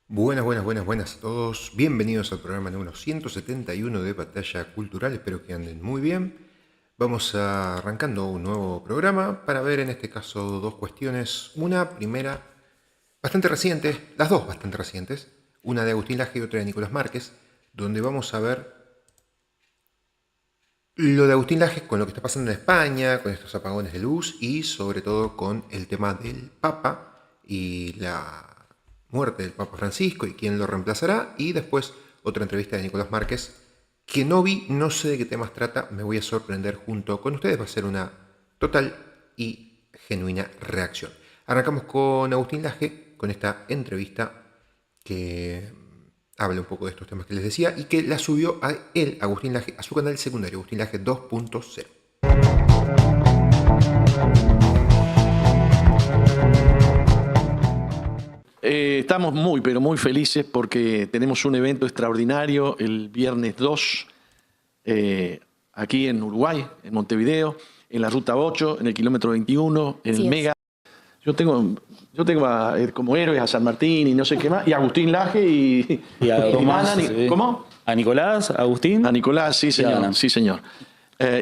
Buenas a todos. Bienvenidos al programa número 171 de Batalla Cultural. Espero que anden muy bien. Vamos arrancando un nuevo programa para ver en este caso dos cuestiones. Una primera, bastante reciente, las dos bastante recientes. Una de Agustín Laje y otra de Nicolás Márquez, donde vamos a ver lo de Agustín Laje con lo que está pasando en España, con estos apagones de luz y sobre todo con el tema del Papa y la muerte del Papa Francisco y quién lo reemplazará. Y después otra entrevista de Nicolás Márquez que no vi, no sé de qué temas trata, me voy a sorprender junto con ustedes. Va a ser una total y genuina reacción. Arrancamos con Agustín Laje, con esta entrevista que habla un poco de estos temas que les decía y que la subió a él, Agustín Laje, a su canal secundario, Agustín Laje 2.0. Estamos muy, pero muy felices porque tenemos un evento extraordinario el viernes 2, aquí en Uruguay, en Montevideo, en la Ruta 8, en el kilómetro 21, en el Mega. Yo tengo como héroes a San Martín y no sé qué más, y a Agustín Laje y a Tomás, ¿cómo? A Nicolás, Agustín. A Nicolás, sí señor, sí señor.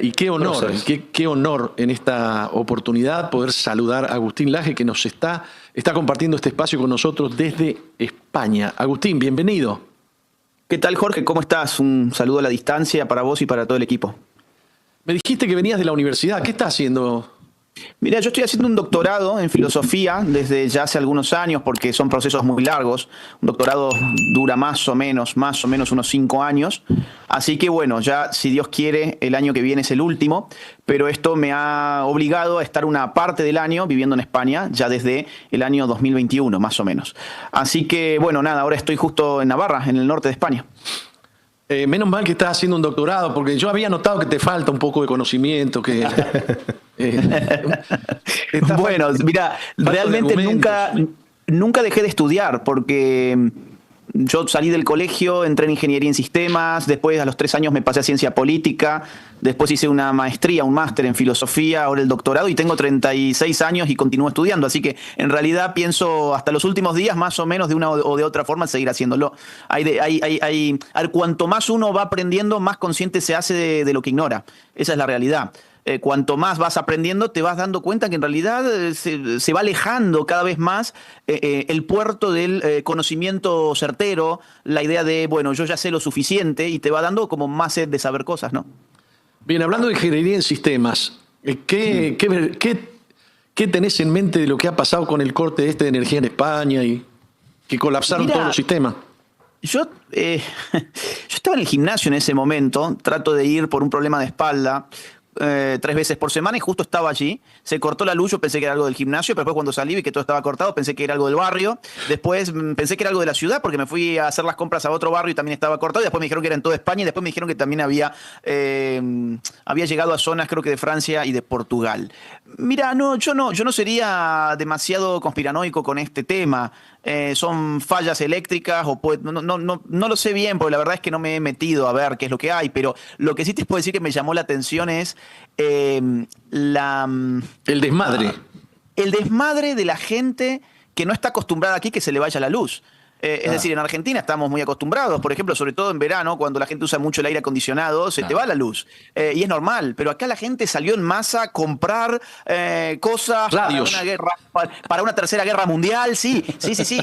Y qué honor, qué honor en esta oportunidad poder saludar a Agustín Laje, que nos está compartiendo este espacio con nosotros desde España. Agustín, bienvenido. ¿Qué tal, Jorge? ¿Cómo estás? Un saludo a la distancia para vos y para todo el equipo. Me dijiste que venías de la universidad. ¿Qué estás haciendo? Mira, yo estoy haciendo un doctorado en filosofía desde ya hace algunos años porque son procesos muy largos. Un doctorado dura más o menos unos 5 años. Así que bueno, ya si Dios quiere, el año que viene es el último. Pero esto me ha obligado a estar una parte del año viviendo en España ya desde el año 2021, más o menos. Así que bueno, nada, ahora estoy justo en Navarra, en el norte de España. Menos mal que estás haciendo un doctorado, porque yo había notado que te falta un poco de conocimiento. Bueno, mira, realmente nunca dejé de estudiar, porque yo salí del colegio, entré en ingeniería en sistemas, después a los 3 años me pasé a ciencia política, después hice una maestría, un máster en filosofía, ahora el doctorado, y tengo 36 años y continúo estudiando, así que en realidad pienso hasta los últimos días más o menos de una o de otra forma seguir haciéndolo. A ver, cuanto más uno va aprendiendo, más consciente se hace de lo que ignora. Esa es la realidad. Cuanto más vas aprendiendo, te vas dando cuenta que en realidad se va alejando cada vez más el puerto del conocimiento certero, la idea de, bueno, yo ya sé lo suficiente, y te va dando como más sed de saber cosas, ¿no? Bien, hablando de ingeniería en sistemas, ¿qué tenés en mente de lo que ha pasado con el corte de energía en España y que colapsaron todos los sistemas? Yo estaba en el gimnasio en ese momento, trato de ir por un problema de espalda 3 veces por semana, y justo estaba allí, se cortó la luz, yo pensé que era algo del gimnasio, pero después cuando salí vi que todo estaba cortado, pensé que era algo del barrio, después pensé que era algo de la ciudad porque me fui a hacer las compras a otro barrio y también estaba cortado, y después me dijeron que era en toda España, y después me dijeron que también había llegado a zonas, creo que de Francia y de Portugal. Mira, yo no sería demasiado conspiranoico con este tema. Son fallas eléctricas no lo sé bien, porque la verdad es que no me he metido a ver qué es lo que hay, pero lo que sí te puedo decir que me llamó la atención es el desmadre. El desmadre de la gente que no está acostumbrada aquí que se le vaya la luz. Es decir, en Argentina estamos muy acostumbrados, por ejemplo, sobre todo en verano, cuando la gente usa mucho el aire acondicionado, se te va la luz. Y es normal, pero acá la gente salió en masa a comprar cosas para una tercera guerra mundial, sí.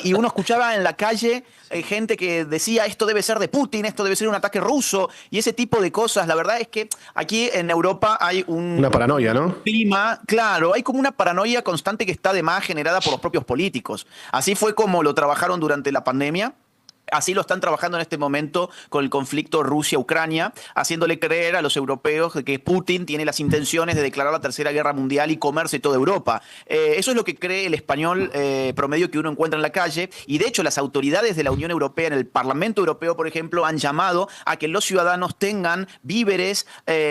Y uno escuchaba en la calle gente que decía, esto debe ser de Putin, esto debe ser un ataque ruso, y ese tipo de cosas. La verdad es que aquí en Europa hay una paranoia, ¿no? Clima, claro, hay como una paranoia constante que está además generada por los propios políticos. Así fue como lo trabajaron durante la pandemia. Así lo están trabajando en este momento con el conflicto Rusia-Ucrania, haciéndole creer a los europeos que Putin tiene las intenciones de declarar la Tercera Guerra Mundial y comerse toda Europa. Eso es lo que cree el español promedio que uno encuentra en la calle, y de hecho las autoridades de la Unión Europea, en el Parlamento Europeo, por ejemplo, han llamado a que los ciudadanos tengan víveres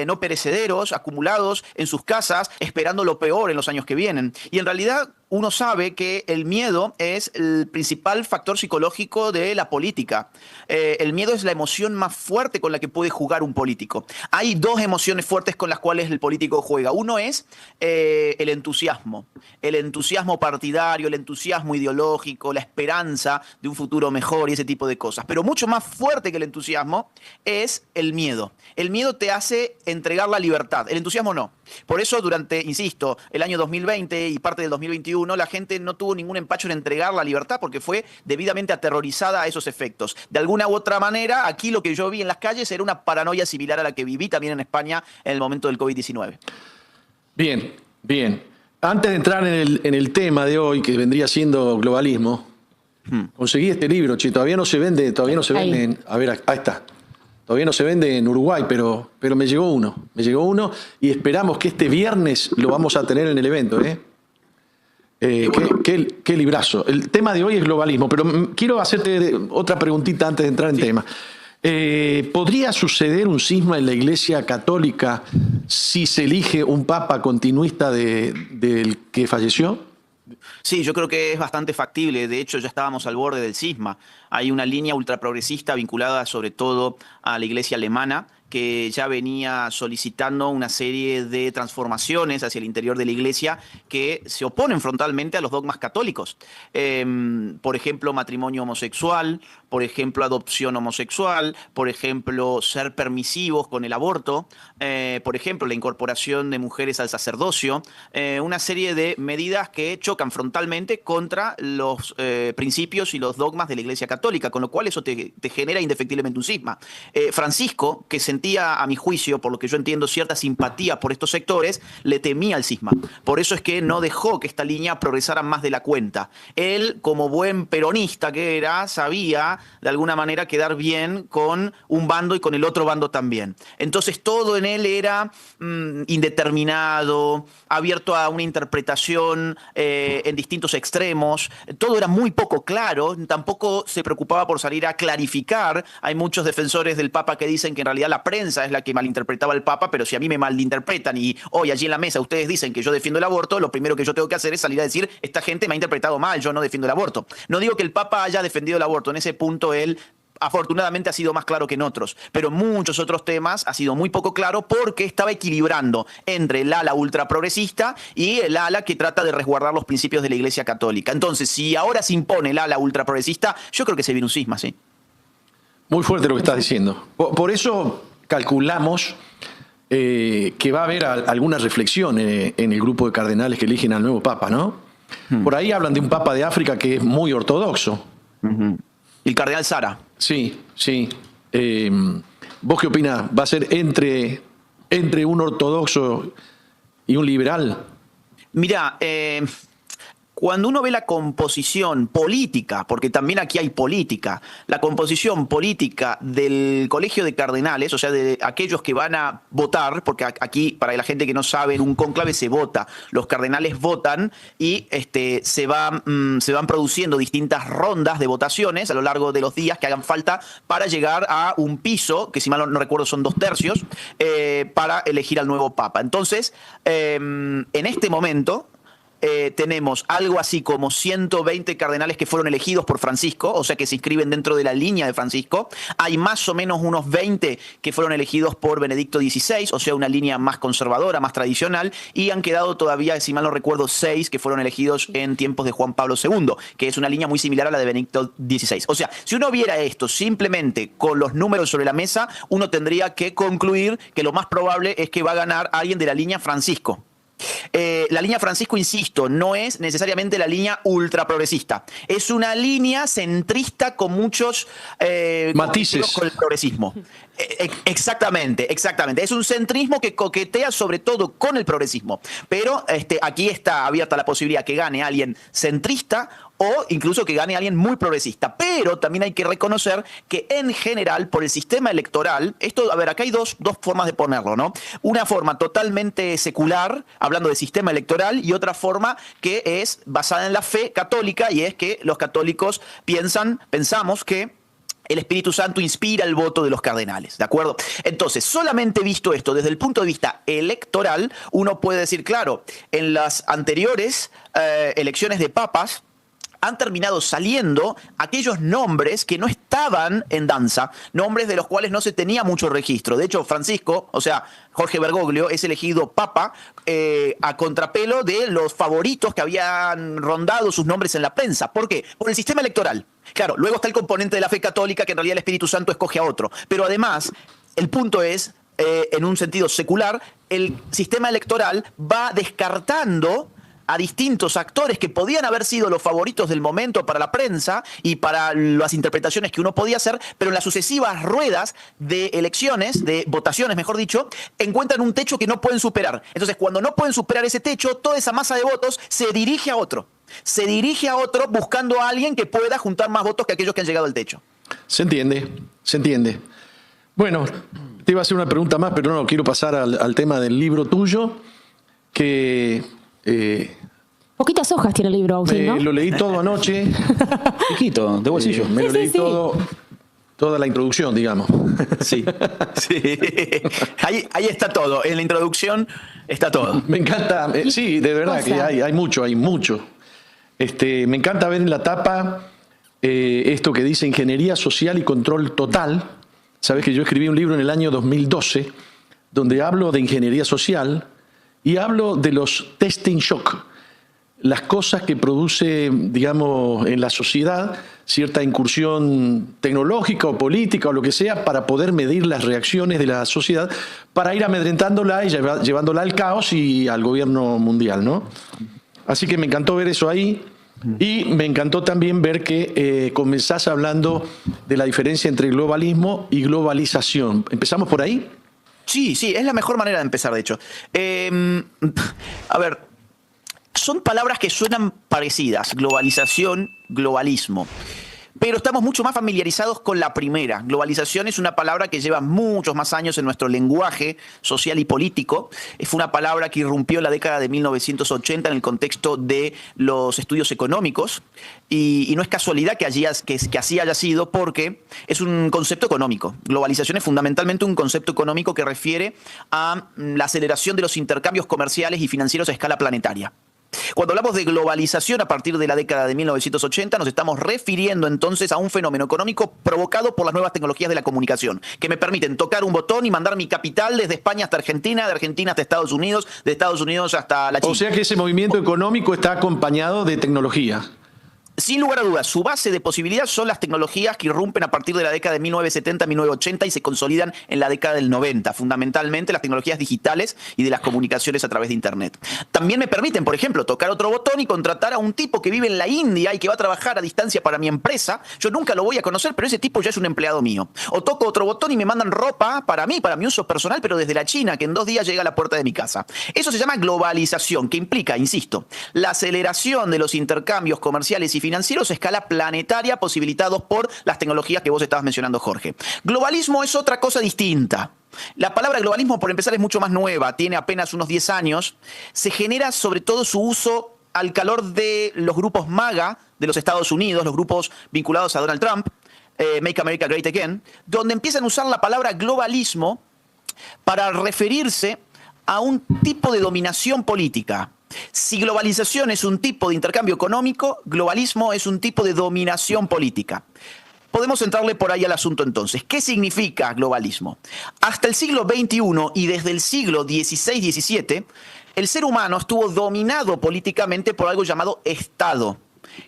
no perecederos acumulados en sus casas, esperando lo peor en los años que vienen. Y en realidad, uno sabe que el miedo es el principal factor psicológico de la política. El miedo es la emoción más fuerte con la que puede jugar un político. Hay dos emociones fuertes con las cuales el político juega. Uno es el entusiasmo partidario, el entusiasmo ideológico, la esperanza de un futuro mejor y ese tipo de cosas. Pero mucho más fuerte que el entusiasmo es el miedo. El miedo te hace entregar la libertad, el entusiasmo no. Por eso durante, insisto, el año 2020 y parte del 2021, la gente no tuvo ningún empacho en entregar la libertad porque fue debidamente aterrorizada a esos efectos. De alguna u otra manera, aquí lo que yo vi en las calles era una paranoia similar a la que viví también en España en el momento del COVID-19. Bien, bien. Antes de entrar en el tema de hoy, que vendría siendo globalismo, conseguí este libro, che, todavía no se vende a ver, ahí está. Todavía no se vende en Uruguay, pero me llegó uno y esperamos que este viernes lo vamos a tener en el evento. Qué librazo. El tema de hoy es globalismo, pero quiero hacerte otra preguntita antes de entrar en tema. ¿Podría suceder un cisma en la Iglesia Católica si se elige un papa continuista del que falleció? Sí, yo creo que es bastante factible. De hecho, ya estábamos al borde del cisma. Hay una línea ultraprogresista vinculada sobre todo a la iglesia alemana que ya venía solicitando una serie de transformaciones hacia el interior de la iglesia que se oponen frontalmente a los dogmas católicos. Por ejemplo, matrimonio homosexual, por ejemplo, adopción homosexual, por ejemplo, ser permisivos con el aborto, por ejemplo, la incorporación de mujeres al sacerdocio, una serie de medidas que chocan frontalmente contra los principios y los dogmas de la iglesia católica, con lo cual eso te genera indefectiblemente un cisma. Francisco, que sentía, a mi juicio, por lo que yo entiendo, cierta simpatía por estos sectores, le temía al cisma. Por eso es que no dejó que esta línea progresara más de la cuenta. Él, como buen peronista que era, sabía de alguna manera quedar bien con un bando y con el otro bando también. Entonces todo en él era indeterminado, abierto a una interpretación en distintos extremos. Todo era muy poco claro, tampoco se preocupaba por salir a clarificar. Hay muchos defensores del Papa que dicen que en realidad la prensa es la que malinterpretaba al Papa, pero si a mí me malinterpretan y hoy allí en la mesa ustedes dicen que yo defiendo el aborto, lo primero que yo tengo que hacer es salir a decir, esta gente me ha interpretado mal, yo no defiendo el aborto. No digo que el Papa haya defendido el aborto, en ese punto él afortunadamente ha sido más claro que en otros, pero en muchos otros temas ha sido muy poco claro porque estaba equilibrando entre el ala ultraprogresista y el ala que trata de resguardar los principios de la Iglesia Católica. Entonces, si ahora se impone el ala ultraprogresista, yo creo que se viene un cisma, sí. Muy fuerte lo que estás diciendo. Por eso calculamos que va a haber alguna reflexión en el grupo de cardenales que eligen al nuevo Papa, ¿no? Por ahí hablan de un Papa de África que es muy ortodoxo. El cardenal Sara. Sí, sí. ¿Vos qué opinás? ¿Va a ser entre un ortodoxo y un liberal? Mira, cuando uno ve la composición política, porque también aquí hay política, la composición política del Colegio de Cardenales, o sea, de aquellos que van a votar, porque aquí, para la gente que no sabe, en un cónclave se vota, los cardenales votan y se van produciendo distintas rondas de votaciones a lo largo de los días que hagan falta para llegar a un piso, que si mal no recuerdo son 2/3, para elegir al nuevo Papa. Entonces, en este momento tenemos algo así como 120 cardenales que fueron elegidos por Francisco, o sea que se inscriben dentro de la línea de Francisco. Hay más o menos unos 20 que fueron elegidos por Benedicto XVI, o sea una línea más conservadora, más tradicional, y han quedado todavía, si mal no recuerdo, 6 que fueron elegidos en tiempos de Juan Pablo II, que es una línea muy similar a la de Benedicto XVI. O sea, si uno viera esto simplemente con los números sobre la mesa, uno tendría que concluir que lo más probable es que va a ganar alguien de la línea Francisco. La línea Francisco, insisto, no es necesariamente la línea ultraprogresista. Es una línea centrista con muchos matices con el progresismo. Exactamente, exactamente. Es un centrismo que coquetea sobre todo con el progresismo. Pero aquí está abierta la posibilidad que gane alguien centrista o incluso que gane alguien muy progresista. Pero también hay que reconocer que en general, por el sistema electoral, esto, a ver, acá hay dos formas de ponerlo, ¿no? Una forma totalmente secular, hablando de sistema electoral, y otra forma que es basada en la fe católica, y es que los católicos pensamos que el Espíritu Santo inspira el voto de los cardenales, ¿de acuerdo? Entonces, solamente visto esto desde el punto de vista electoral, uno puede decir, claro, en las anteriores elecciones de papas, han terminado saliendo aquellos nombres que no estaban en danza, nombres de los cuales no se tenía mucho registro. De hecho, Francisco, o sea, Jorge Bergoglio, es elegido papa a contrapelo de los favoritos que habían rondado sus nombres en la prensa. ¿Por qué? Por el sistema electoral. Claro, luego está el componente de la fe católica, que en realidad el Espíritu Santo escoge a otro. Pero además, el punto es, en un sentido secular, el sistema electoral va descartando a distintos actores que podían haber sido los favoritos del momento para la prensa y para las interpretaciones que uno podía hacer, pero en las sucesivas ruedas de elecciones, de votaciones, mejor dicho, encuentran un techo que no pueden superar. Entonces, cuando no pueden superar ese techo, toda esa masa de votos se dirige a otro. Se dirige a otro buscando a alguien que pueda juntar más votos que aquellos que han llegado al techo. Se entiende, se entiende. Bueno, te iba a hacer una pregunta más, pero no, quiero pasar al tema del libro tuyo, que... Poquitas hojas tiene el libro, Agustín, ¿no? Lo leí todo anoche. Chiquito, de bolsillo. Me lo leí sí. toda la introducción, digamos. Sí, sí. Ahí está todo. En la introducción está todo. Me encanta, sí, de verdad que hay mucho. Me encanta ver en la tapa esto que dice Ingeniería Social y Control Total. Sabes que yo escribí un libro en el año 2012 donde hablo de ingeniería social y hablo de los testing shock, las cosas que produce, digamos, en la sociedad cierta incursión tecnológica o política o lo que sea para poder medir las reacciones de la sociedad, para ir amedrentándola y llevándola al caos y al gobierno mundial, ¿no? Así que me encantó ver eso ahí y me encantó también ver que comenzás hablando de la diferencia entre globalismo y globalización. ¿Empezamos por ahí? Sí, es la mejor manera de empezar, de hecho. A ver, son palabras que suenan parecidas, globalización, globalismo. Pero estamos mucho más familiarizados con la primera. Globalización es una palabra que lleva muchos más años en nuestro lenguaje social y político. Fue una palabra que irrumpió en la década de 1980 en el contexto de los estudios económicos. Y no es casualidad que así haya sido, porque es un concepto económico. Globalización es fundamentalmente un concepto económico que refiere a la aceleración de los intercambios comerciales y financieros a escala planetaria. Cuando hablamos de globalización a partir de la década de 1980, nos estamos refiriendo entonces a un fenómeno económico provocado por las nuevas tecnologías de la comunicación, que me permiten tocar un botón y mandar mi capital desde España hasta Argentina, de Argentina hasta Estados Unidos, de Estados Unidos hasta la China. O sea que ese movimiento económico está acompañado de tecnología. Sin lugar a dudas, su base de posibilidad son las tecnologías que irrumpen a partir de la década de 1970, 1980 y se consolidan en la década del 90, fundamentalmente las tecnologías digitales y de las comunicaciones a través de Internet. También me permiten, por ejemplo, tocar otro botón y contratar a un tipo que vive en la India y que va a trabajar a distancia para mi empresa. Yo nunca lo voy a conocer, pero ese tipo ya es un empleado mío. O toco otro botón y me mandan ropa para mí, para mi uso personal, pero desde la China, que en 2 días llega a la puerta de mi casa. Eso se llama globalización, que implica, insisto, la aceleración de los intercambios comerciales y financieros a escala planetaria posibilitados por las tecnologías que vos estabas mencionando, Jorge. Globalismo es otra cosa distinta. La palabra globalismo, por empezar, es mucho más nueva, tiene apenas unos 10 años. Se genera sobre todo su uso al calor de los grupos MAGA de los Estados Unidos, los grupos vinculados a Donald Trump, Make America Great Again, donde empiezan a usar la palabra globalismo para referirse a un tipo de dominación política. Si globalización es un tipo de intercambio económico, globalismo es un tipo de dominación política. Podemos entrarle por ahí al asunto entonces. ¿Qué significa globalismo? Hasta el siglo XXI y desde el siglo XVI-XVII, el ser humano estuvo dominado políticamente por algo llamado Estado.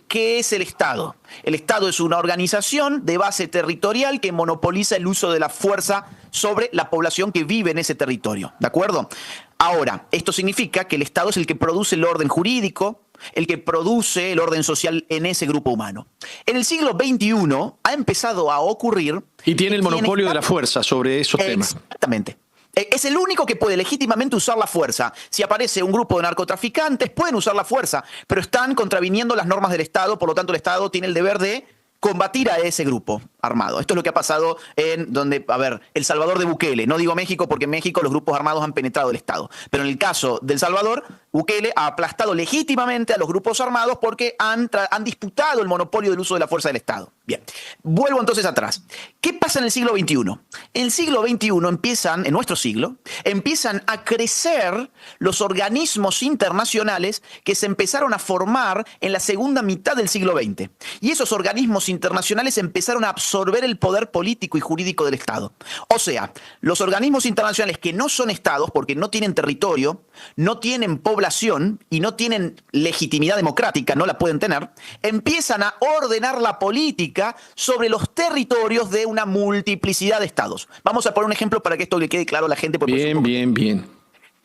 ¿Qué es el Estado? El Estado es una organización de base territorial que monopoliza el uso de la fuerza sobre la población que vive en ese territorio. ¿De acuerdo? Ahora, esto significa que el Estado es el que produce el orden jurídico, el que produce el orden social en ese grupo humano. En el siglo XXI ha empezado a ocurrir... Y tiene el monopolio de la fuerza sobre esos temas. Exactamente. Es el único que puede legítimamente usar la fuerza. Si aparece un grupo de narcotraficantes, pueden usar la fuerza, pero están contraviniendo las normas del Estado, por lo tanto el Estado tiene el deber de combatir a ese grupo. armado. Esto es lo que ha pasado en El Salvador de Bukele. No digo México porque en México los grupos armados han penetrado el Estado. Pero en el caso de El Salvador, Bukele ha aplastado legítimamente a los grupos armados porque han disputado el monopolio del uso de la fuerza del Estado. Bien, vuelvo entonces atrás. ¿Qué pasa en el siglo XXI? En el siglo XXI en nuestro siglo, empiezan a crecer los organismos internacionales que se empezaron a formar en la segunda mitad del siglo XX. Y esos organismos internacionales empezaron a absorber el poder político y jurídico del Estado. O sea, los organismos internacionales que no son estados, porque no tienen territorio, no tienen población y no tienen legitimidad democrática, no la pueden tener, empiezan a ordenar la política sobre los territorios de una multiplicidad de estados. Vamos a poner un ejemplo para que esto le quede claro a la gente. Bien.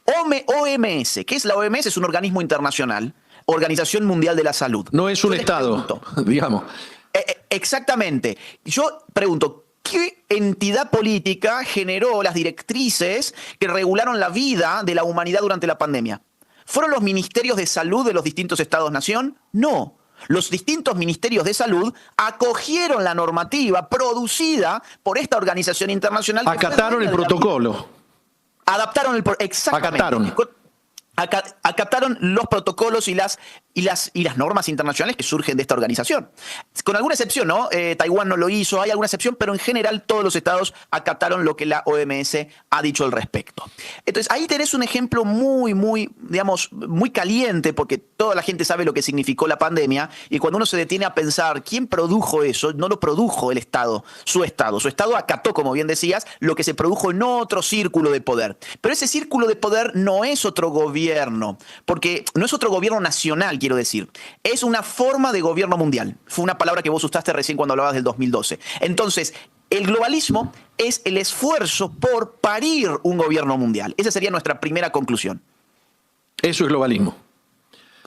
OMS, ¿qué es la OMS? Es un organismo internacional, Organización Mundial de la Salud. No es un estado, digamos. Exactamente. Yo pregunto, ¿qué entidad política generó las directrices que regularon la vida de la humanidad durante la pandemia? ¿Fueron los ministerios de salud de los distintos estados-nación? No. Los distintos ministerios de salud acogieron la normativa producida por esta organización internacional. Acataron el protocolo. Adaptaron el protocolo. Exactamente. Acataron los protocolos y las normas internacionales que surgen de esta organización. Con alguna excepción, ¿no? Taiwán no lo hizo, hay alguna excepción, pero en general todos los estados acataron lo que la OMS ha dicho al respecto. Entonces, ahí tenés un ejemplo muy caliente, porque toda la gente sabe lo que significó la pandemia, y cuando uno se detiene a pensar quién produjo eso, no lo produjo el Estado, su Estado. Su Estado acató, como bien decías, lo que se produjo en otro círculo de poder. Pero ese círculo de poder no es otro gobierno, porque no es otro gobierno nacional, quiero decir. Es una forma de gobierno mundial. Fue una palabra que vos usaste recién cuando hablabas del 2012. Entonces, el globalismo es el esfuerzo por parir un gobierno mundial. Esa sería nuestra primera conclusión. Eso es globalismo.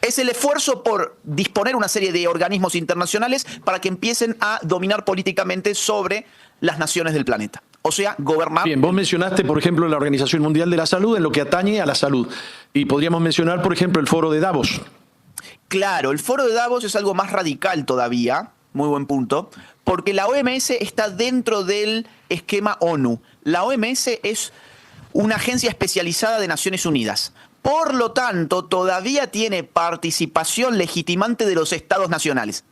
Es el esfuerzo por disponer una serie de organismos internacionales para que empiecen a dominar políticamente sobre las naciones del planeta. O sea, gobernar. Bien, vos mencionaste, por ejemplo, la Organización Mundial de la Salud en lo que atañe a la salud. Y podríamos mencionar, por ejemplo, el Foro de Davos. Claro, el Foro de Davos es algo más radical todavía, muy buen punto, porque la OMS está dentro del esquema ONU. La OMS es una agencia especializada de Naciones Unidas. Por lo tanto, todavía tiene participación legitimante de los estados nacionales.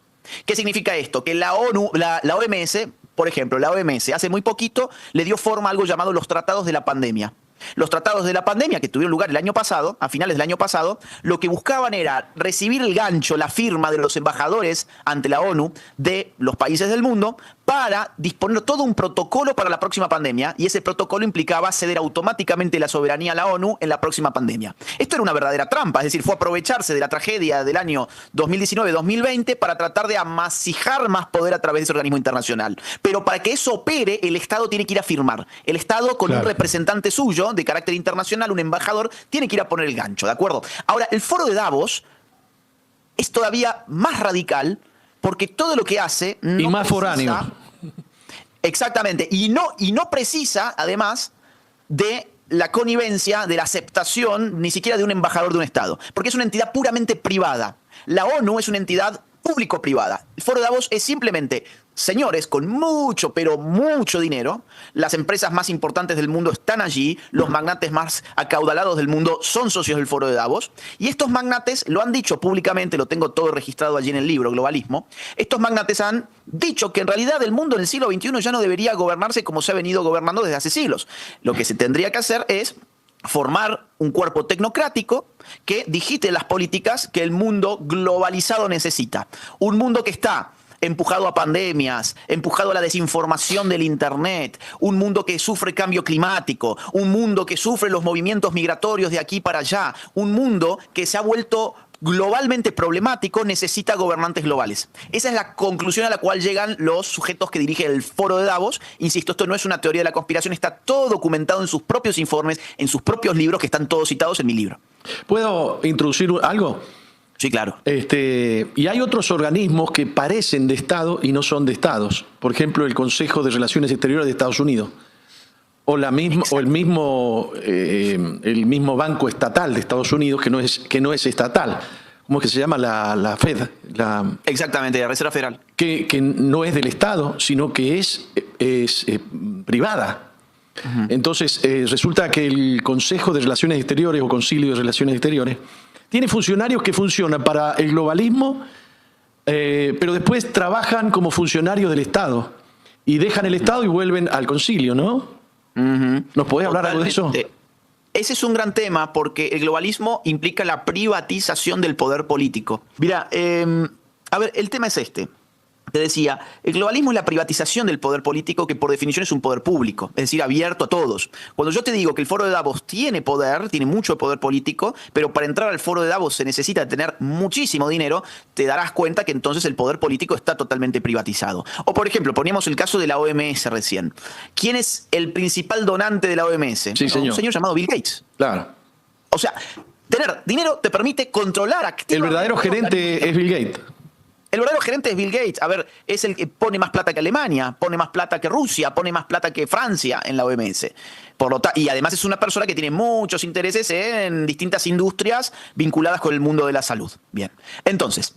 ¿Qué significa esto? Que la OMS, por ejemplo, la OMS hace muy poquito le dio forma a algo llamado los tratados de la pandemia. Los tratados de la pandemia que tuvieron lugar el año pasado, a finales del año pasado, lo que buscaban era recibir el gancho, la firma de los embajadores ante la ONU de los países del mundo para disponer todo un protocolo para la próxima pandemia, y ese protocolo implicaba ceder automáticamente la soberanía a la ONU en la próxima pandemia. Esto era una verdadera trampa, es decir, fue aprovecharse de la tragedia del año 2019-2020 para tratar de amasijar más poder a través de ese organismo internacional. Pero para que eso opere, el Estado tiene que ir a firmar. El Estado, con un representante suyo de carácter internacional, un embajador, tiene que ir a poner el gancho, ¿de acuerdo? Ahora, el Foro de Davos es todavía más radical porque todo lo que hace... y más foráneo. Exactamente. Y no precisa, además, de la connivencia, de la aceptación, ni siquiera de un embajador de un Estado. Porque es una entidad puramente privada. La ONU es una entidad público-privada. El Foro de Davos es simplemente señores con mucho, pero mucho dinero. Las empresas más importantes del mundo están allí. Los magnates más acaudalados del mundo son socios del Foro de Davos. Y estos magnates lo han dicho públicamente, lo tengo todo registrado allí en el libro, Globalismo. Estos magnates han dicho que en realidad el mundo en el siglo XXI ya no debería gobernarse como se ha venido gobernando desde hace siglos. Lo que se tendría que hacer es formar un cuerpo tecnocrático que digite las políticas que el mundo globalizado necesita. Un mundo que está empujado a pandemias, empujado a la desinformación del Internet, un mundo que sufre cambio climático, un mundo que sufre los movimientos migratorios de aquí para allá, un mundo que se ha vuelto globalmente problemático, necesita gobernantes globales. Esa es la conclusión a la cual llegan los sujetos que dirigen el Foro de Davos. Insisto, esto no es una teoría de la conspiración, está todo documentado en sus propios informes, en sus propios libros, que están todos citados en mi libro. ¿Puedo introducir algo? Sí, claro. Y hay otros organismos que parecen de Estado y no son de Estados. Por ejemplo, el Consejo de Relaciones Exteriores de Estados Unidos. O el mismo Banco Estatal de Estados Unidos, que no es estatal. ¿cómo es que se llama? La Fed, Exactamente, la Reserva Federal. que no es del Estado, sino que es privada. Entonces, resulta que el Consejo de Relaciones Exteriores o Concilio de Relaciones Exteriores tiene funcionarios que funcionan para el globalismo, pero después trabajan como funcionarios del Estado y dejan el Estado y vuelven al concilio, ¿no? ¿Nos podés hablar algo de eso? Ese es un gran tema porque el globalismo implica la privatización del poder político. Mira, a ver, el tema es este. Te decía, el globalismo es la privatización del poder político que por definición es un poder público, es decir, abierto a todos. Cuando yo te digo que el Foro de Davos tiene poder, tiene mucho poder político, pero para entrar al Foro de Davos se necesita tener muchísimo dinero, te darás cuenta que entonces el poder político está totalmente privatizado. O por ejemplo, poníamos el caso de la OMS recién. ¿Quién es el principal donante de la OMS? Sí, señor. Un señor llamado Bill Gates. Claro. O sea, tener dinero te permite controlar activamente. El verdadero gerente es Bill Gates. El verdadero gerente es Bill Gates. A ver, es el que pone más plata que Alemania, pone más plata que Rusia, pone más plata que Francia en la OMS. Y además es una persona que tiene muchos intereses en distintas industrias vinculadas con el mundo de la salud. Bien. Entonces,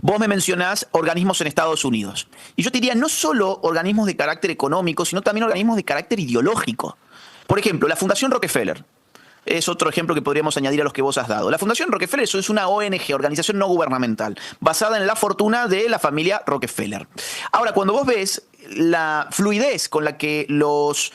vos me mencionás organismos en Estados Unidos. Y yo te diría no solo organismos de carácter económico, sino también organismos de carácter ideológico. Por ejemplo, la Fundación Rockefeller. Es otro ejemplo que podríamos añadir a los que vos has dado. La Fundación Rockefeller es una ONG, organización no gubernamental, basada en la fortuna de la familia Rockefeller. Ahora, cuando vos ves la fluidez con la que los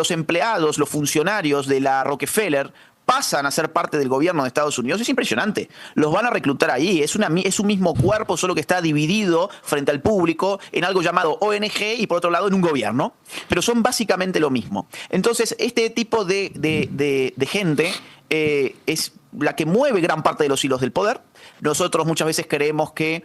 empleados, los funcionarios de la Rockefeller pasan a ser parte del gobierno de Estados Unidos, es impresionante. Los van a reclutar ahí. Es un mismo cuerpo, solo que está dividido frente al público en algo llamado ONG y por otro lado en un gobierno. Pero son básicamente lo mismo. Entonces, este tipo de gente es la que mueve gran parte de los hilos del poder. Nosotros muchas veces creemos que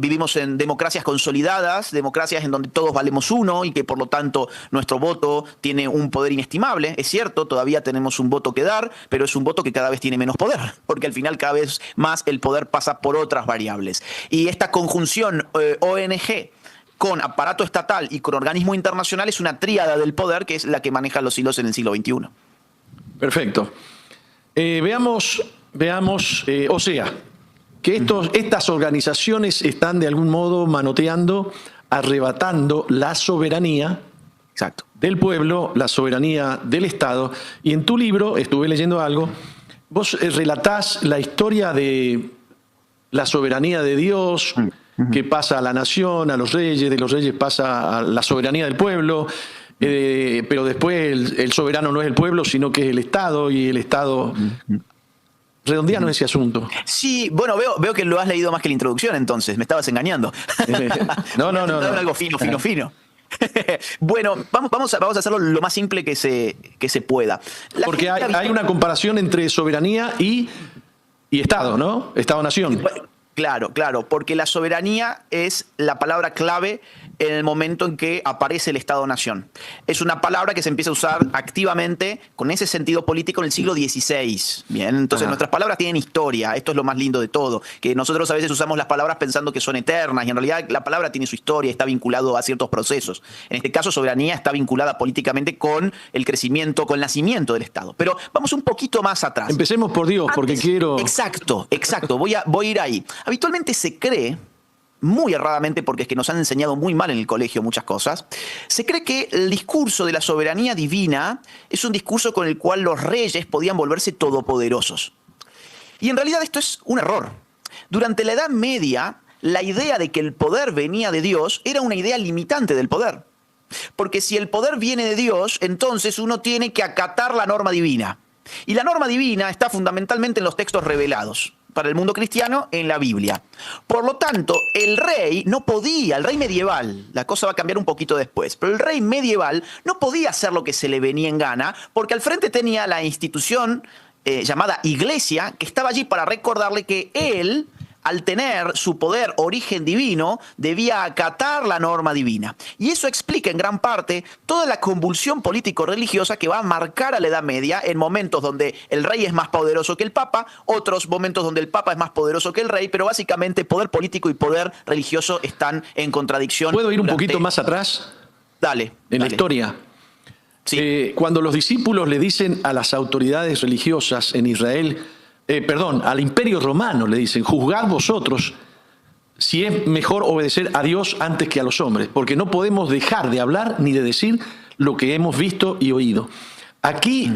vivimos en democracias consolidadas, democracias en donde todos valemos uno y que por lo tanto nuestro voto tiene un poder inestimable. Es cierto, todavía tenemos un voto que dar, pero es un voto que cada vez tiene menos poder, porque al final cada vez más el poder pasa por otras variables. Y esta conjunción ONG con aparato estatal y con organismo internacional es una tríada del poder que es la que maneja los hilos en el siglo XXI. Perfecto. Veamos, o sea, que estas organizaciones están de algún modo manoteando, arrebatando la soberanía Exacto. del pueblo, la soberanía del Estado. Y en tu libro, estuve leyendo algo, vos relatás la historia de la soberanía de Dios, que pasa a la nación, a los reyes, de los reyes pasa a la soberanía del pueblo. Pero después el soberano no es el pueblo, sino que es el Estado, y el Estado... Redondeanos ese asunto. Sí, bueno, veo que lo has leído más que la introducción, entonces. Me estabas engañando. No. Algo fino. Bueno, vamos a hacerlo lo más simple que se pueda. Porque hay una comparación entre soberanía y Estado, ¿no? Estado-nación. Claro, porque la soberanía es la palabra clave en el momento en que aparece el Estado-Nación. Es una palabra que se empieza a usar activamente con ese sentido político en el siglo XVI. Bien, entonces nuestras palabras tienen historia. Esto es lo más lindo de todo, que nosotros a veces usamos las palabras pensando que son eternas y en realidad la palabra tiene su historia, está vinculado a ciertos procesos. En este caso, soberanía está vinculada políticamente con el crecimiento, con el nacimiento del Estado. Pero vamos un poquito más atrás. Empecemos por Dios, porque quiero... Exacto. Voy a ir ahí. Habitualmente se cree, muy erradamente porque es que nos han enseñado muy mal en el colegio muchas cosas, se cree que el discurso de la soberanía divina es un discurso con el cual los reyes podían volverse todopoderosos. Y en realidad esto es un error. Durante la Edad Media, la idea de que el poder venía de Dios era una idea limitante del poder. Porque si el poder viene de Dios, entonces uno tiene que acatar la norma divina. Y la norma divina está fundamentalmente en los textos revelados para el mundo cristiano en la Biblia. Por lo tanto, el rey medieval, la cosa va a cambiar un poquito después, pero el rey medieval no podía hacer lo que se le venía en gana, porque al frente tenía la institución llamada Iglesia, que estaba allí para recordarle que él, al tener su poder origen divino, debía acatar la norma divina. Y eso explica en gran parte toda la convulsión político-religiosa que va a marcar a la Edad Media en momentos donde el rey es más poderoso que el papa, otros momentos donde el papa es más poderoso que el rey, pero básicamente poder político y poder religioso están en contradicción. ¿Puedo ir un poquito más atrás? Dale. La historia. Sí. Cuando los discípulos le dicen a las autoridades religiosas en Israel, perdón, al Imperio Romano le dicen, juzgad vosotros si es mejor obedecer a Dios antes que a los hombres, porque no podemos dejar de hablar ni de decir lo que hemos visto y oído. Aquí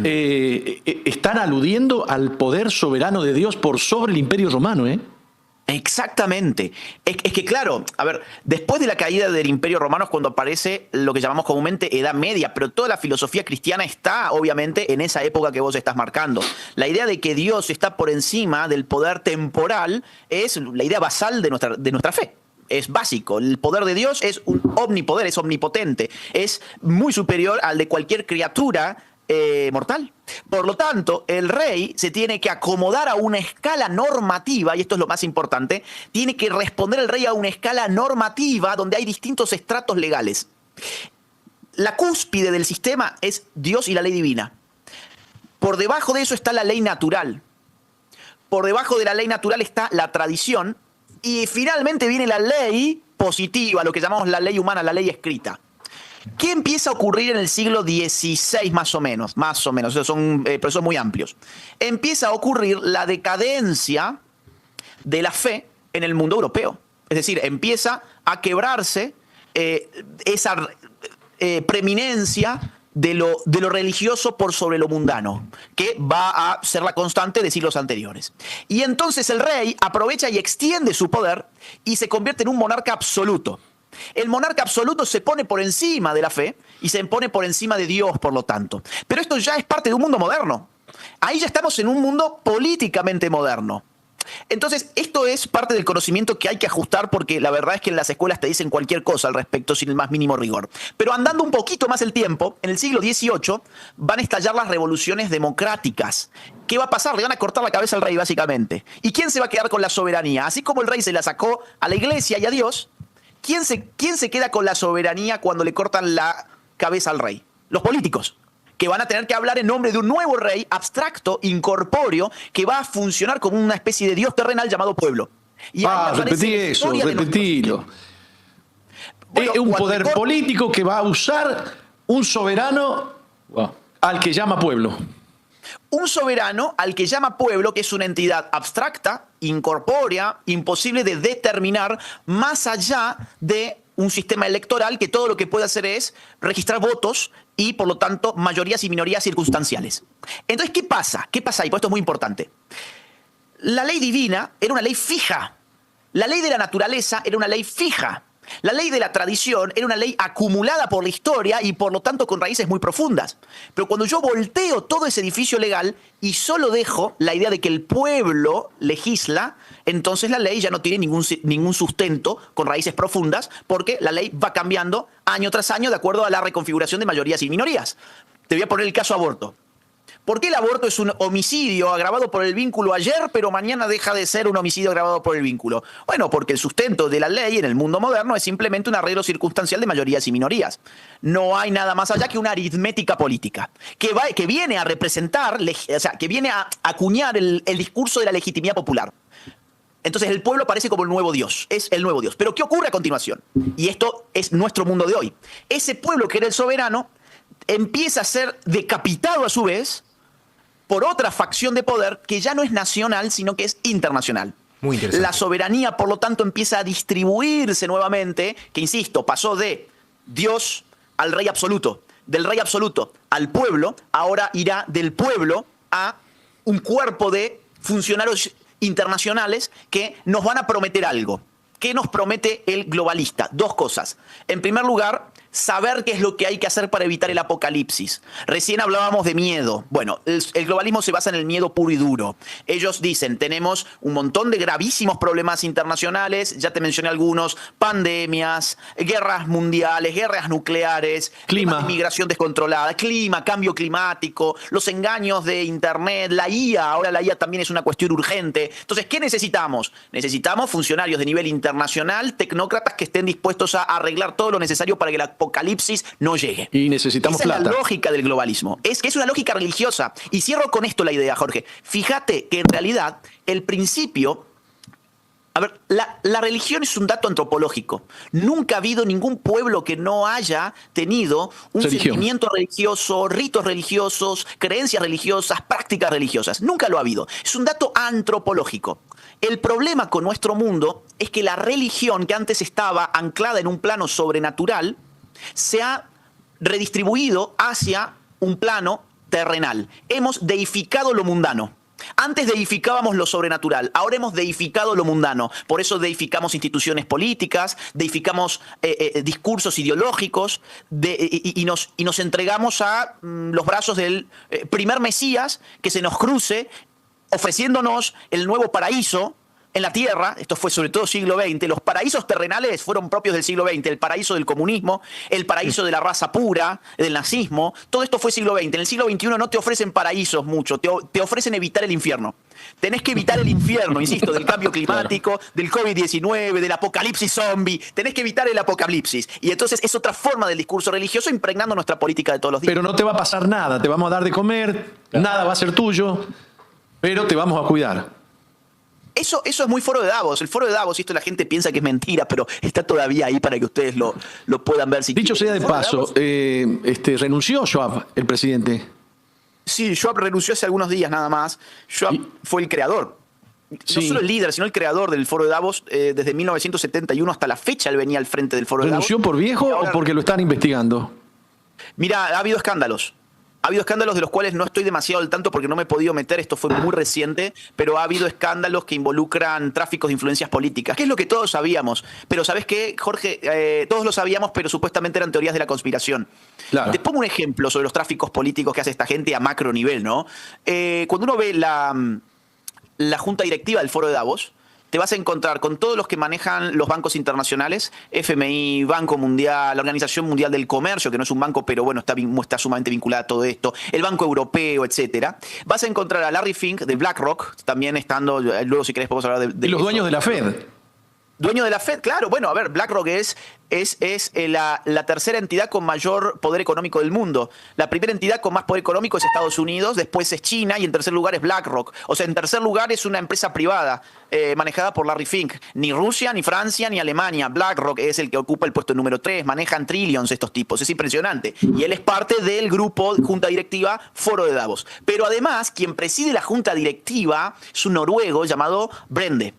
están aludiendo al poder soberano de Dios por sobre el Imperio Romano, ¿eh? Exactamente. Es que claro, a ver, después de la caída del Imperio Romano es cuando aparece lo que llamamos comúnmente Edad Media, pero toda la filosofía cristiana está obviamente en esa época que vos estás marcando. La idea de que Dios está por encima del poder temporal es la idea basal de nuestra fe. Es básico. El poder de Dios es un omnipoder, es omnipotente, es muy superior al de cualquier criatura mortal. Por lo tanto, el rey se tiene que acomodar a una escala normativa, y esto es lo más importante, tiene que responder el rey a una escala normativa donde hay distintos estratos legales. La cúspide del sistema es Dios y la ley divina. Por debajo de eso está la ley natural. Por debajo de la ley natural está la tradición. Y finalmente viene la ley positiva, lo que llamamos la ley humana, la ley escrita. ¿Qué empieza a ocurrir en el siglo XVI más o menos? Más o menos, son procesos muy amplios. Empieza a ocurrir la decadencia de la fe en el mundo europeo. Es decir, empieza a quebrarse esa preeminencia de lo religioso por sobre lo mundano, que va a ser la constante de siglos anteriores. Y entonces el rey aprovecha y extiende su poder y se convierte en un monarca absoluto. El monarca absoluto se pone por encima de la fe y se pone por encima de Dios, por lo tanto. Pero esto ya es parte de un mundo moderno. Ahí ya estamos en un mundo políticamente moderno. Entonces, esto es parte del conocimiento que hay que ajustar, porque la verdad es que en las escuelas te dicen cualquier cosa al respecto sin el más mínimo rigor. Pero andando un poquito más el tiempo, en el siglo XVIII van a estallar las revoluciones democráticas. ¿Qué va a pasar? Le van a cortar la cabeza al rey, básicamente. ¿Y quién se va a quedar con la soberanía? Así como el rey se la sacó a la iglesia y a Dios, ¿quién se queda con la soberanía cuando le cortan la cabeza al rey? Los políticos, que van a tener que hablar en nombre de un nuevo rey abstracto, incorpóreo, que va a funcionar como una especie de dios terrenal llamado pueblo. Y repetí eso, repetilo. Bueno, es un poder político que va a usar un soberano al que llama pueblo. Un soberano al que llama pueblo, que es una entidad abstracta, incorpórea, imposible de determinar, más allá de un sistema electoral que todo lo que puede hacer es registrar votos y, por lo tanto, mayorías y minorías circunstanciales. Entonces, ¿qué pasa? ¿Qué pasa ahí? Pues esto es muy importante. La ley divina era una ley fija. La ley de la naturaleza era una ley fija. La ley de la tradición era una ley acumulada por la historia y, por lo tanto, con raíces muy profundas. Pero cuando yo volteo todo ese edificio legal y solo dejo la idea de que el pueblo legisla, entonces la ley ya no tiene ningún sustento con raíces profundas, porque la ley va cambiando año tras año de acuerdo a la reconfiguración de mayorías y minorías. Te voy a poner el caso aborto. ¿Por qué el aborto es un homicidio agravado por el vínculo ayer, pero mañana deja de ser un homicidio agravado por el vínculo? Bueno, porque el sustento de la ley en el mundo moderno es simplemente un arreglo circunstancial de mayorías y minorías. No hay nada más allá que una aritmética política, que viene a representar, o sea, que viene a acuñar el discurso de la legitimidad popular. Entonces el pueblo parece como el nuevo Dios, es el nuevo Dios. Pero ¿qué ocurre a continuación? Y esto es nuestro mundo de hoy. Ese pueblo que era el soberano empieza a ser decapitado a su vez por otra facción de poder que ya no es nacional, sino que es internacional. Muy interesante. La soberanía, por lo tanto, empieza a distribuirse nuevamente, que, insisto, pasó de Dios al rey absoluto, del rey absoluto al pueblo, ahora irá del pueblo a un cuerpo de funcionarios internacionales que nos van a prometer algo. ¿Qué nos promete el globalista? Dos cosas. En primer lugar, saber qué es lo que hay que hacer para evitar el apocalipsis. Recién hablábamos de miedo. Bueno, el globalismo se basa en el miedo puro y duro. Ellos dicen, tenemos un montón de gravísimos problemas internacionales, ya te mencioné algunos, pandemias, guerras mundiales, guerras nucleares, clima, inmigración descontrolada, clima, cambio climático, los engaños de Internet, la IA, ahora la IA también es una cuestión urgente. Entonces, ¿qué necesitamos? Necesitamos funcionarios de nivel internacional, tecnócratas que estén dispuestos a arreglar todo lo necesario para que el apocalipsis no llegue. Y necesitamos Esa plata. es la lógica del globalismo. Es que es una lógica religiosa. Y cierro con esto la idea, Jorge. Fíjate que en realidad el principio A ver, la religión es un dato antropológico. Nunca ha habido ningún pueblo que no haya tenido un sentimiento religioso, ritos religiosos, creencias religiosas, prácticas religiosas. Nunca lo ha habido. Es un dato antropológico. El problema con nuestro mundo es que la religión, que antes estaba anclada en un plano sobrenatural, se ha redistribuido hacia un plano terrenal. Hemos deificado lo mundano. Antes deificábamos lo sobrenatural, ahora hemos deificado lo mundano. Por eso deificamos instituciones políticas, deificamos discursos ideológicos y nos entregamos a los brazos del primer Mesías que se nos cruce ofreciéndonos el nuevo paraíso en la tierra. Esto fue sobre todo siglo XX. Los paraísos terrenales fueron propios del siglo XX. El paraíso del comunismo, el paraíso de la raza pura, del nazismo. Todo esto fue siglo XX. En el siglo XXI no te ofrecen paraísos mucho, te ofrecen evitar el infierno. Tenés que evitar el infierno, insisto, del cambio climático, del COVID-19, del apocalipsis zombie. Tenés que evitar el apocalipsis. Y entonces es otra forma del discurso religioso impregnando nuestra política de todos los días. Pero no te va a pasar nada. Te vamos a dar de comer, nada va a ser tuyo, pero te vamos a cuidar. Eso es muy Foro de Davos. El Foro de Davos, y esto la gente piensa que es mentira, pero está todavía ahí para que ustedes lo puedan ver. Dicho sea de paso, renunció Schwab, el presidente. Sí, Schwab renunció hace algunos días nada más. Schwab fue el creador. Sí. No solo el líder, sino el creador del Foro de Davos. Desde 1971 hasta la fecha él venía al frente del Foro de Davos. ¿Renunció por viejo o porque lo están investigando? Mira, ha habido escándalos. Ha habido escándalos de los cuales no estoy demasiado al tanto porque no me he podido meter, esto fue muy reciente, pero ha habido escándalos que involucran tráficos de influencias políticas, que es lo que todos sabíamos. Pero ¿sabes qué, Jorge? Todos lo sabíamos, pero supuestamente eran teorías de la conspiración. Claro. Te pongo un ejemplo sobre los tráficos políticos que hace esta gente a macro nivel, ¿no? Cuando uno ve la junta directiva del Foro de Davos, te vas a encontrar con todos los que manejan los bancos internacionales, FMI, Banco Mundial, la Organización Mundial del Comercio, que no es un banco, pero bueno, está sumamente vinculada a todo esto, el Banco Europeo, etcétera. Vas a encontrar a Larry Fink de BlackRock, también estando, luego si querés podemos hablar de y los dueños de la Fed. Dueño de la Fed, claro. Bueno, a ver, BlackRock es la tercera entidad con mayor poder económico del mundo. La primera entidad con más poder económico es Estados Unidos, después es China y en tercer lugar es BlackRock. O sea, en tercer lugar es una empresa privada manejada por Larry Fink. Ni Rusia, ni Francia, ni Alemania. BlackRock es el que ocupa el puesto número 3. Manejan trillions estos tipos. Es impresionante. Y él es parte del grupo Junta Directiva Foro de Davos. Pero además, quien preside la Junta Directiva es un noruego llamado Brende.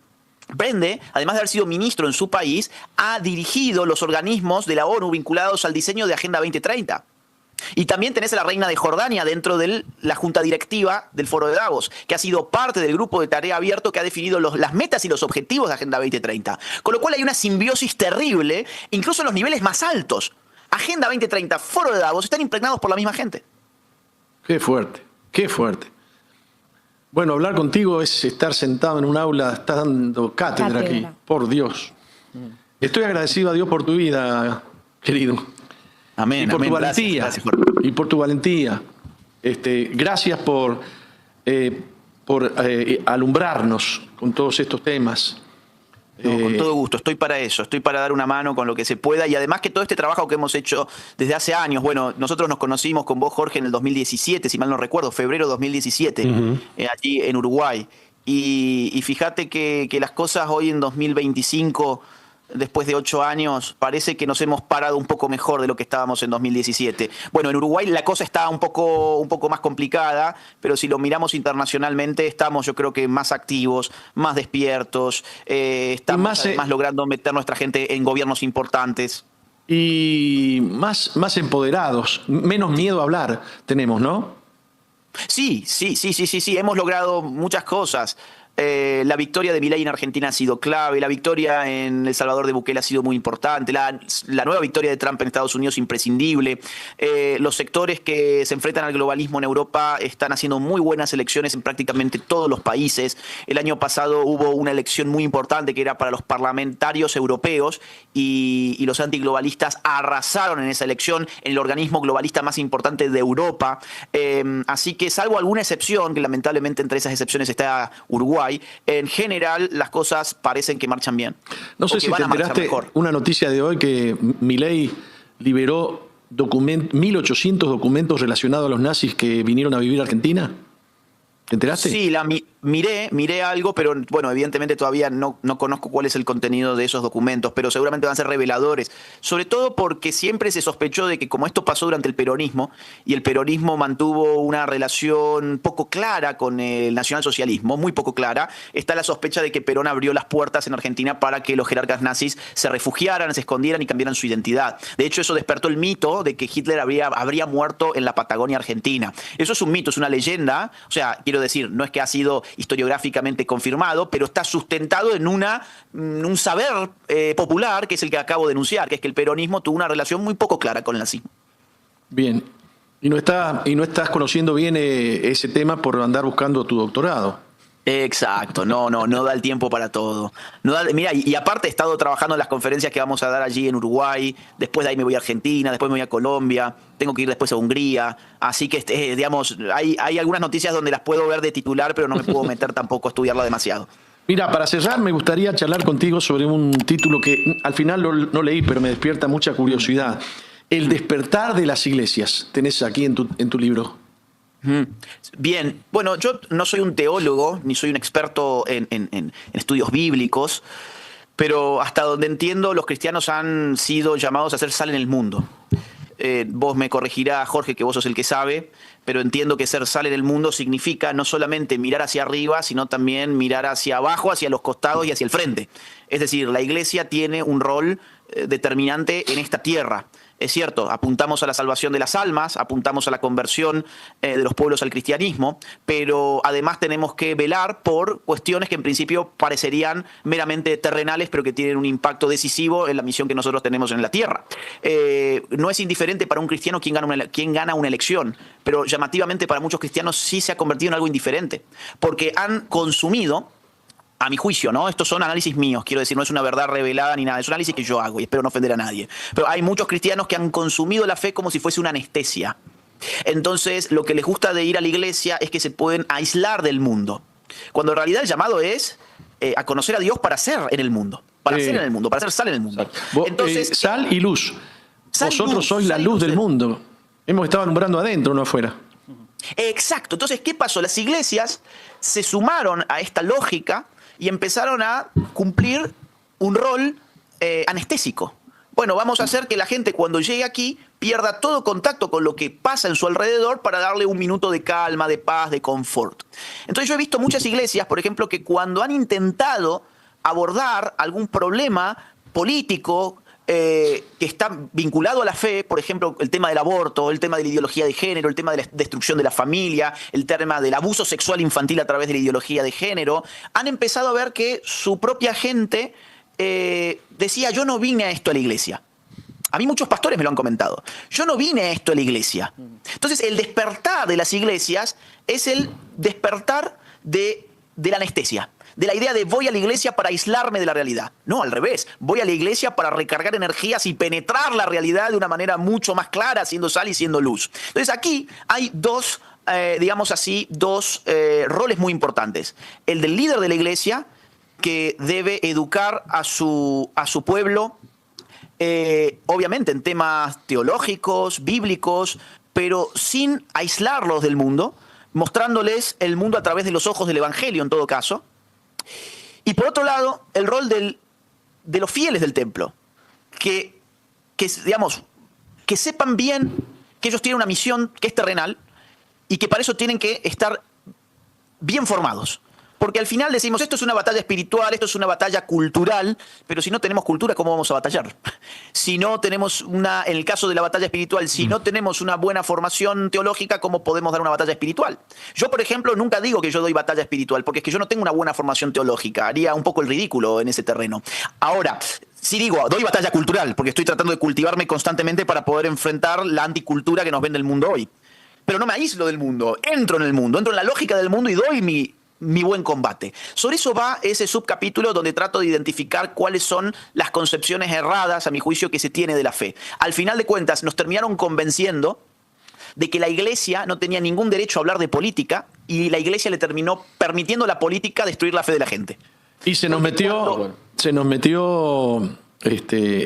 Brende, además de haber sido ministro en su país, ha dirigido los organismos de la ONU vinculados al diseño de Agenda 2030. Y también tenés a la reina de Jordania dentro de la junta directiva del Foro de Davos, que ha sido parte del grupo de tarea abierto que ha definido las metas y los objetivos de Agenda 2030. Con lo cual hay una simbiosis terrible, incluso en los niveles más altos. Agenda 2030, Foro de Davos, están impregnados por la misma gente. Qué fuerte, qué fuerte. Bueno, hablar contigo es estar sentado en un aula, estás dando cátedra aquí, por Dios. Estoy agradecido a Dios por tu vida, querido. Amén. Y por amén. tu valentía. Gracias, Jorge. Y por tu valentía. Gracias por alumbrarnos con todos estos temas. No, con todo gusto, estoy para eso, estoy para dar una mano con lo que se pueda y además que todo este trabajo que hemos hecho desde hace años, bueno, nosotros nos conocimos con vos, Jorge, en el 2017, si mal no recuerdo, febrero de 2017, allí en Uruguay. Y fíjate que las cosas hoy en 2025, después de 8 años, parece que nos hemos parado un poco mejor de lo que estábamos en 2017. Bueno, en Uruguay la cosa está un poco más complicada, pero si lo miramos internacionalmente, estamos yo creo que más activos, más despiertos, estamos además logrando meter nuestra gente en gobiernos importantes. Y más empoderados, menos miedo a hablar tenemos, ¿no? Sí, hemos logrado muchas cosas. La victoria de Milei en Argentina ha sido clave, la victoria en El Salvador de Bukele ha sido muy importante, la nueva victoria de Trump en Estados Unidos imprescindible. Los sectores que se enfrentan al globalismo en Europa están haciendo muy buenas elecciones en prácticamente todos los países. El año pasado hubo una elección muy importante que era para los parlamentarios europeos y los antiglobalistas arrasaron en esa elección en el organismo globalista más importante de Europa. Así que salvo alguna excepción, que lamentablemente entre esas excepciones está Uruguay, en general las cosas parecen que marchan bien. No sé si te enteraste una noticia de hoy que Milei liberó 1.800 documentos relacionados a los nazis que vinieron a vivir a Argentina. ¿Te enteraste? Sí, miré algo, pero bueno, evidentemente todavía no conozco cuál es el contenido de esos documentos, pero seguramente van a ser reveladores, sobre todo porque siempre se sospechó de que como esto pasó durante el peronismo, y el peronismo mantuvo una relación poco clara con el nacionalsocialismo, muy poco clara, está la sospecha de que Perón abrió las puertas en Argentina para que los jerarcas nazis se refugiaran, se escondieran y cambiaran su identidad. De hecho, eso despertó el mito de que Hitler habría muerto en la Patagonia Argentina. Eso es un mito, es una leyenda, o sea, quiero decir, no es que ha sido historiográficamente confirmado, pero está sustentado en un saber popular, que es el que acabo de denunciar, que es que el peronismo tuvo una relación muy poco clara con el nazismo. Bien. Y no estás conociendo bien ese tema por andar buscando tu doctorado. Exacto, no da el tiempo para todo. Mira, y aparte he estado trabajando en las conferencias que vamos a dar allí en Uruguay, después de ahí me voy a Argentina, después me voy a Colombia, tengo que ir después a Hungría, así que digamos, hay algunas noticias donde las puedo ver de titular, pero no me puedo meter tampoco a estudiarla demasiado. Mira, para cerrar me gustaría charlar contigo sobre un título que al final no leí, pero me despierta mucha curiosidad. El despertar de las iglesias, tenés aquí en tu libro. Bien, bueno, yo no soy un teólogo, ni soy un experto en estudios bíblicos, pero hasta donde entiendo, los cristianos han sido llamados a ser sal en el mundo. Vos me corregirás, Jorge, que vos sos el que sabe, pero entiendo que ser sal en el mundo significa no solamente mirar hacia arriba, sino también mirar hacia abajo, hacia los costados y hacia el frente. Es decir, la iglesia tiene un rol determinante en esta tierra. Es cierto, apuntamos a la salvación de las almas, apuntamos a la conversión de los pueblos al cristianismo, pero además tenemos que velar por cuestiones que en principio parecerían meramente terrenales, pero que tienen un impacto decisivo en la misión que nosotros tenemos en la tierra. No es indiferente para un cristiano quién gana una elección, pero llamativamente para muchos cristianos sí se ha convertido en algo indiferente, porque han consumido, a mi juicio, ¿no? Estos son análisis míos, quiero decir, no es una verdad revelada ni nada, es un análisis que yo hago y espero no ofender a nadie. Pero hay muchos cristianos que han consumido la fe como si fuese una anestesia. Entonces, lo que les gusta de ir a la iglesia es que se pueden aislar del mundo, cuando en realidad el llamado es a conocer a Dios para ser en el mundo, para ser en el mundo, para ser sal en el mundo. Entonces, sal y luz. Vosotros sois la luz del mundo. Hemos estado alumbrando adentro, no afuera. Exacto. Entonces, ¿qué pasó? Las iglesias se sumaron a esta lógica y empezaron a cumplir un rol anestésico. Bueno, vamos a hacer que la gente cuando llegue aquí pierda todo contacto con lo que pasa en su alrededor para darle un minuto de calma, de paz, de confort. Entonces yo he visto muchas iglesias, por ejemplo, que cuando han intentado abordar algún problema político que está vinculado a la fe, por ejemplo, el tema del aborto, el tema de la ideología de género, el tema de la destrucción de la familia, el tema del abuso sexual infantil a través de la ideología de género, han empezado a ver que su propia gente decía, yo no vine a esto a la iglesia. A mí muchos pastores me lo han comentado. Yo no vine a esto a la iglesia. Entonces, el despertar de las iglesias es el despertar de la anestesia. De la idea de voy a la iglesia para aislarme de la realidad. No, al revés. Voy a la iglesia para recargar energías y penetrar la realidad de una manera mucho más clara, siendo sal y siendo luz. Entonces aquí hay dos roles muy importantes. El del líder de la iglesia, que debe educar a su pueblo, obviamente en temas teológicos, bíblicos, pero sin aislarlos del mundo, mostrándoles el mundo a través de los ojos del evangelio en todo caso. Y por otro lado, el rol de los fieles del templo, que sepan bien que ellos tienen una misión que es terrenal y que para eso tienen que estar bien formados. Porque al final decimos, esto es una batalla espiritual, esto es una batalla cultural, pero si no tenemos cultura, ¿cómo vamos a batallar? Si no tenemos en el caso de la batalla espiritual, si no tenemos una buena formación teológica, ¿cómo podemos dar una batalla espiritual? Yo, por ejemplo, nunca digo que yo doy batalla espiritual, porque es que yo no tengo una buena formación teológica, haría un poco el ridículo en ese terreno. Ahora, sí digo, doy batalla cultural, porque estoy tratando de cultivarme constantemente para poder enfrentar la anticultura que nos vende el mundo hoy. Pero no me aíslo del mundo, entro en el mundo, entro en la lógica del mundo y doy mi buen combate. Sobre eso va ese subcapítulo donde trato de identificar cuáles son las concepciones erradas, a mi juicio, que se tiene de la fe. Al final de cuentas, nos terminaron convenciendo de que la iglesia no tenía ningún derecho a hablar de política y la iglesia le terminó permitiendo a la política destruir la fe de la gente. Y se nos metió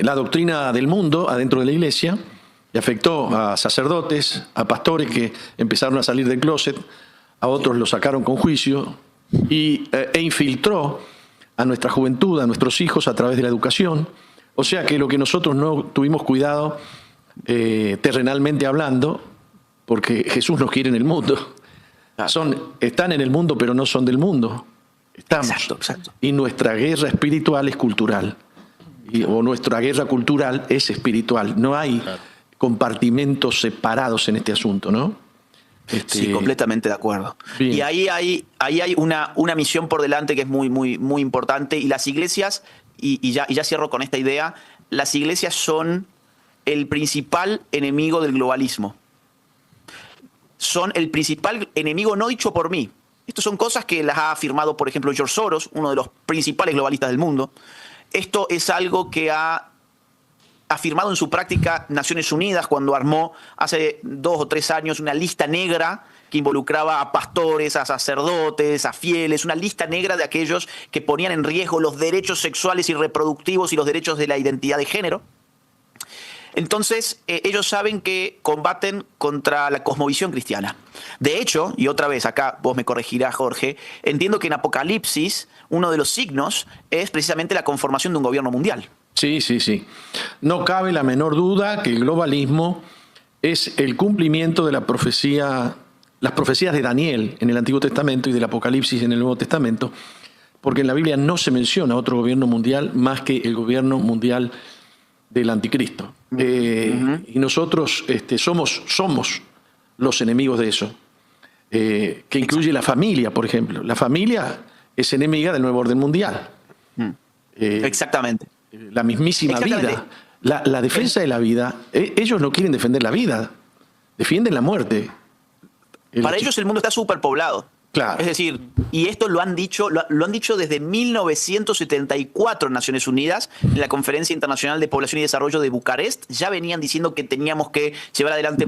la doctrina del mundo adentro de la iglesia y afectó a sacerdotes, a pastores que empezaron a salir del closet, a otros los sacaron con juicio e infiltró a nuestra juventud, a nuestros hijos a través de la educación. O sea que lo que nosotros no tuvimos cuidado terrenalmente hablando, porque Jesús nos quiere en el mundo. Están en el mundo, pero no son del mundo. Estamos. Exacto. Y nuestra guerra espiritual es cultural. O nuestra guerra cultural es espiritual. No hay compartimentos separados en este asunto, ¿no? Sí, completamente de acuerdo. Bien. Y ahí hay una misión por delante que es muy, muy, muy importante. Y las iglesias, y ya cierro con esta idea, las iglesias son el principal enemigo del globalismo. Son el principal enemigo no dicho por mí. Estas son cosas que las ha afirmado, por ejemplo, George Soros, uno de los principales globalistas del mundo. Esto es algo que ha afirmado en su práctica Naciones Unidas cuando armó hace 2 o 3 años una lista negra que involucraba a pastores, a sacerdotes, a fieles, una lista negra de aquellos que ponían en riesgo los derechos sexuales y reproductivos y los derechos de la identidad de género. Entonces, ellos saben que combaten contra la cosmovisión cristiana. De hecho, y otra vez, acá vos me corregirás, Jorge, entiendo que en Apocalipsis uno de los signos es precisamente la conformación de un gobierno mundial. Sí. No cabe la menor duda que el globalismo es el cumplimiento de las profecías de Daniel en el Antiguo Testamento y del Apocalipsis en el Nuevo Testamento, porque en la Biblia no se menciona otro gobierno mundial más que el gobierno mundial del anticristo. Y nosotros somos los enemigos de eso, que incluye la familia, por ejemplo. La familia es enemiga del nuevo orden mundial. Exactamente. La mismísima vida. La defensa de la vida, ellos no quieren defender la vida, defienden la muerte. Para ellos el mundo está superpoblado. Claro. Es decir, y esto lo han dicho desde 1974 en Naciones Unidas, en la Conferencia Internacional de Población y Desarrollo de Bucarest. Ya venían diciendo que teníamos que llevar adelante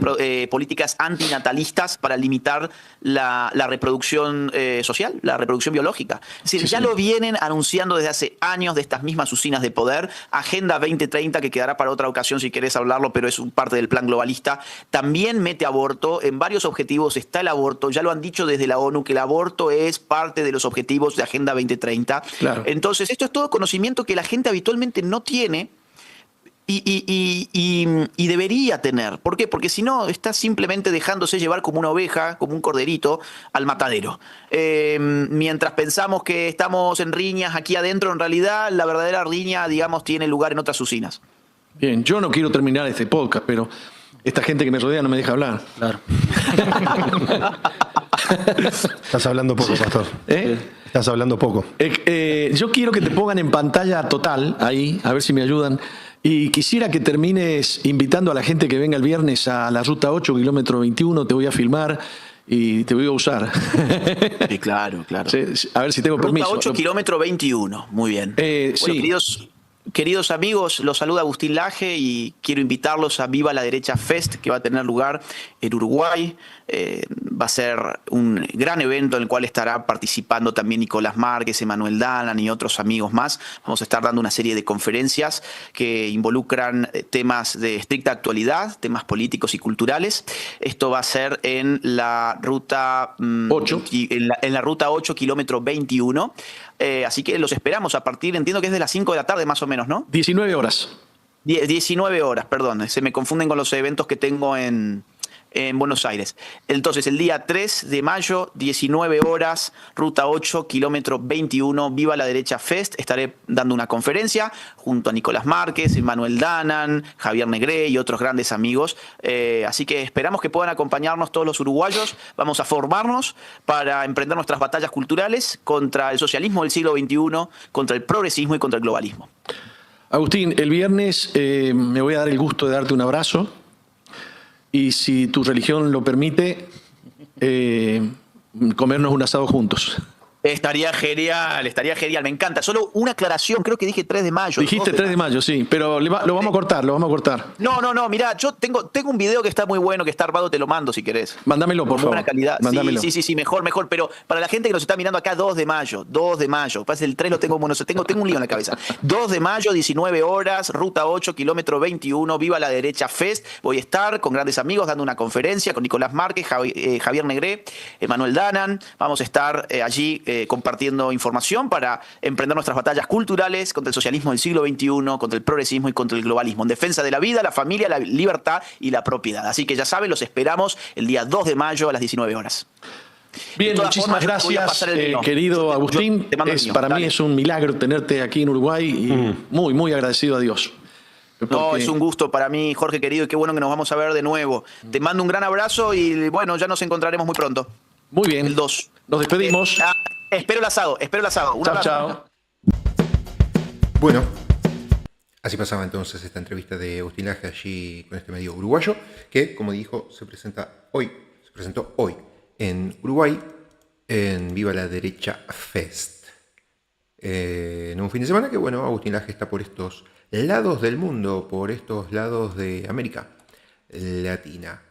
políticas antinatalistas para limitar la reproducción social, la reproducción biológica. Es decir, ya lo vienen anunciando desde hace años de estas mismas usinas de poder. Agenda 2030, que quedará para otra ocasión si querés hablarlo, pero es parte del plan globalista. También mete aborto. En varios objetivos está el aborto. Ya lo han dicho desde la ONU, que el aborto es parte de los objetivos de Agenda 2030. Claro. Entonces, esto es todo conocimiento que la gente habitualmente no tiene y debería tener. ¿Por qué? Porque si no, está simplemente dejándose llevar como una oveja, como un corderito, al matadero. Mientras pensamos que estamos en riñas aquí adentro, en realidad la verdadera riña, digamos, tiene lugar en otras usinas. Bien, yo no quiero terminar este podcast, pero esta gente que me rodea no me deja hablar. Claro. Estás hablando poco, pastor. Estás hablando poco. Yo quiero que te pongan en pantalla total, ahí, a ver si me ayudan. Y quisiera que termines invitando a la gente que venga el viernes a la Ruta 8, kilómetro 21. Te voy a filmar y te voy a usar. Sí, claro. A ver si tengo permiso. Ruta 8, kilómetro 21. Muy bien. Bueno, sí. Queridos amigos, los saluda Agustín Laje y quiero invitarlos a Viva la Derecha Fest, que va a tener lugar en Uruguay. Va a ser un gran evento en el cual estará participando también Nicolás Márquez, Emanuel Danan y otros amigos más. Vamos a estar dando una serie de conferencias que involucran temas de estricta actualidad, temas políticos y culturales. Esto va a ser en la ruta 8. En la ruta 8, kilómetro 21. Así que los esperamos a partir, entiendo que es de las 5 de la tarde más o menos, ¿no? 19 horas. 19 horas, perdón. Se me confunden con los eventos que tengo en Buenos Aires. Entonces, el día 3 de mayo, 19 horas, ruta 8, kilómetro 21, Viva la Derecha Fest. Estaré dando una conferencia junto a Nicolás Márquez, Emanuel Danan, Javier Negré y otros grandes amigos. Así que esperamos que puedan acompañarnos todos los uruguayos. Vamos a formarnos para emprender nuestras batallas culturales contra el socialismo del siglo XXI, contra el progresismo y contra el globalismo. Agustín, el viernes me voy a dar el gusto de darte un abrazo. Y si tu religión lo permite, comernos un asado juntos. Estaría genial, me encanta. Solo una aclaración, creo que dije 3 de mayo. Dijiste 3 de mayo, sí, pero lo vamos a cortar, No, mirá, yo tengo un video que está muy bueno, que está armado, te lo mando si querés. Mándamelo, por favor. Buena calidad. Mándamelo. Sí, mejor. Pero para la gente que nos está mirando acá, 2 de mayo. Pasa el 3 lo tengo, bueno, tengo un lío en la cabeza. 2 de mayo, 19 horas, ruta 8, kilómetro 21, Viva la Derecha Fest. Voy a estar con grandes amigos dando una conferencia con Nicolás Márquez, Javier Negré, Emanuel Danan. Vamos a estar allí compartiendo información para emprender nuestras batallas culturales contra el socialismo del siglo XXI, contra el progresismo y contra el globalismo, en defensa de la vida, la familia, la libertad y la propiedad. Así que ya saben, los esperamos el día 2 de mayo a las 19 horas. Bien, muchísimas gracias, querido Agustín. Para mí es un milagro tenerte aquí en Uruguay y muy, muy agradecido a Dios. No, es un gusto para mí, Jorge querido, y qué bueno que nos vamos a ver de nuevo. Te mando un gran abrazo y bueno, ya nos encontraremos muy pronto. Muy bien. El 2. Nos despedimos. Espero el asado. Chao, chao. Bueno, así pasaba entonces esta entrevista de Agustín Laje allí con este medio uruguayo, que, como dijo, se presentó hoy en Uruguay, en Viva la Derecha Fest. En un fin de semana que, bueno, Agustín Laje está por estos lados del mundo, por estos lados de América Latina.